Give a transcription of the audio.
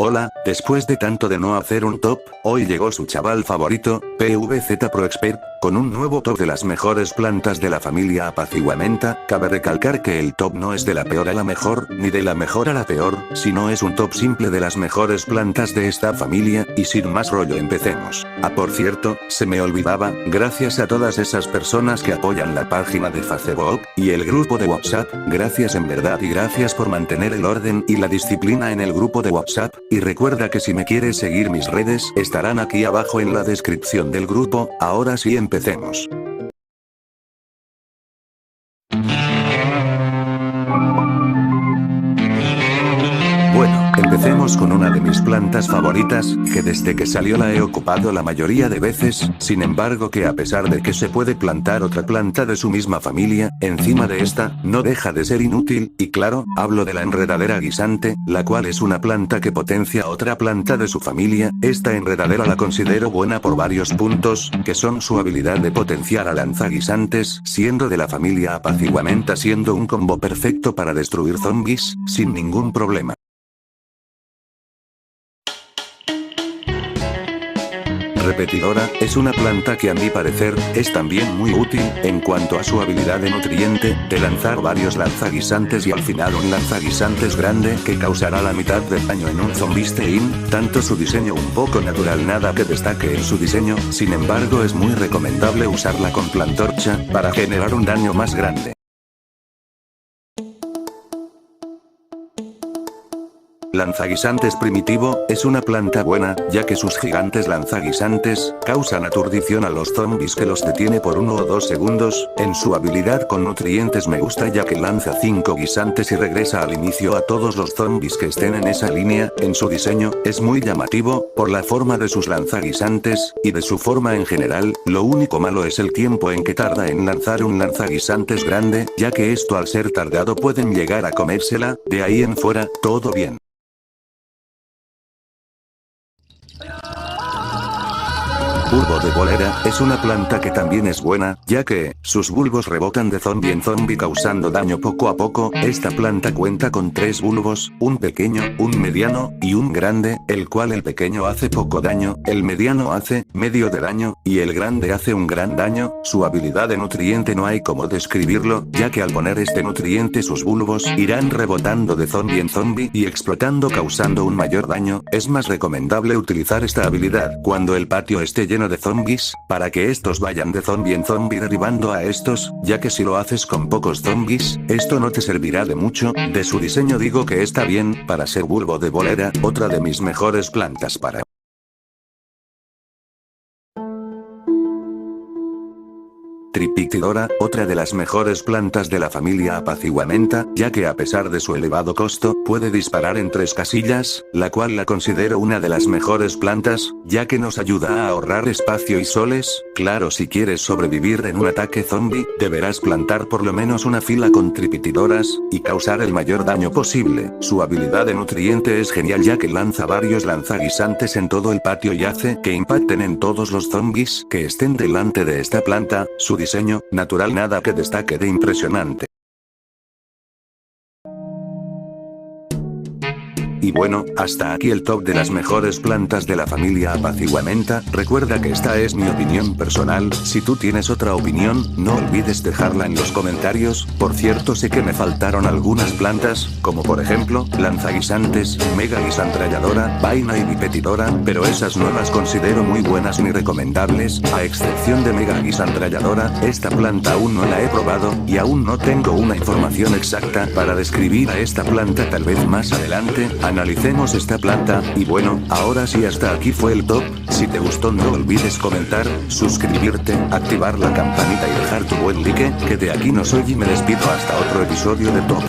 Hola, después de tanto de no hacer un top, hoy llegó su chaval favorito, PVZ Pro Expert, con un nuevo top de las mejores plantas de la familia Apaciguamenta. Cabe recalcar que el top no es de la peor a la mejor, ni de la mejor a la peor, sino es un top simple de las mejores plantas de esta familia, y sin más rollo empecemos. Ah, por cierto, se me olvidaba, gracias a todas esas personas que apoyan la página de Facebook, y el grupo de WhatsApp, gracias en verdad y gracias por mantener el orden y la disciplina en el grupo de WhatsApp, y recuerda que si me quieres seguir mis redes estarán aquí abajo en la descripción del grupo. Ahora sí empecemos. Bueno, empecemos con una de mis plantas favoritas, que desde que salió la he ocupado la mayoría de veces, sin embargo que a pesar de que se puede plantar otra planta de su misma familia, encima de esta, no deja de ser inútil, y claro, hablo de la enredadera guisante, la cual es una planta que potencia otra planta de su familia. Esta enredadera la considero buena por varios puntos, que son su habilidad de potenciar a lanzaguisantes, siendo de la familia Apaciguamenta, siendo un combo perfecto para destruir zombies, sin ningún problema. Repetidora, es una planta que a mi parecer, es también muy útil, en cuanto a su habilidad de nutriente, de lanzar varios lanzaguisantes y al final un lanzaguisantes grande que causará la mitad de daño en un zombistein. Tanto su diseño un poco natural, nada que destaque en su diseño, sin embargo es muy recomendable usarla con plantorcha, para generar un daño más grande. Lanzaguisantes primitivo, es una planta buena, ya que sus gigantes lanzaguisantes, causan aturdición a los zombies que los detiene por 1 o 2 segundos, en su habilidad con nutrientes me gusta ya que lanza 5 guisantes y regresa al inicio a todos los zombies que estén en esa línea. En su diseño, es muy llamativo, por la forma de sus lanzaguisantes, y de su forma en general. Lo único malo es el tiempo en que tarda en lanzar un lanzaguisantes grande, ya que esto al ser tardado pueden llegar a comérsela. De ahí en fuera, todo bien. Bulbo de bolera, es una planta que también es buena, ya que, sus bulbos rebotan de zombie en zombie causando daño poco a poco. Esta planta cuenta con 3 bulbos, un pequeño, un mediano, y un grande, el cual el pequeño hace poco daño, el mediano hace, medio de daño, y el grande hace un gran daño. Su habilidad de nutriente no hay como describirlo, ya que al poner este nutriente sus bulbos irán rebotando de zombie en zombie y explotando causando un mayor daño. Es más recomendable utilizar esta habilidad cuando el patio esté lleno de zombies, para que estos vayan de zombie en zombie derribando a estos, ya que si lo haces con pocos zombies, esto no te servirá de mucho. De su diseño digo que está bien, para ser bulbo de bolera, otra de mis mejores plantas para Tripitidora, otra de las mejores plantas de la familia Apaciguamenta, ya que a pesar de su elevado costo, puede disparar en 3 casillas, la cual la considero una de las mejores plantas, ya que nos ayuda a ahorrar espacio y soles. Claro, si quieres sobrevivir en un ataque zombie, deberás plantar por lo menos una fila con tripitidoras, y causar el mayor daño posible. Su habilidad de nutriente es genial ya que lanza varios lanzaguisantes en todo el patio y hace que impacten en todos los zombies que estén delante de esta planta. Su diseño, natural, nada que destaque de impresionante. Y bueno, hasta aquí el top de las mejores plantas de la familia Apaciguamenta. Recuerda que esta es mi opinión personal, si tú tienes otra opinión, no olvides dejarla en los comentarios. Por cierto, sé que me faltaron algunas plantas, como por ejemplo, lanzaguisantes, mega guisantralladora, vaina y bipetidora, pero esas no las considero muy buenas ni recomendables, a excepción de mega guisantralladora. Esta planta aún no la he probado, y aún no tengo una información exacta para describir a esta planta. Tal vez más adelante analicemos esta planta. Y bueno, ahora sí, hasta aquí fue el top. Si te gustó no olvides comentar, suscribirte, activar la campanita y dejar tu buen like, que de aquí no soy y me despido hasta otro episodio de Top.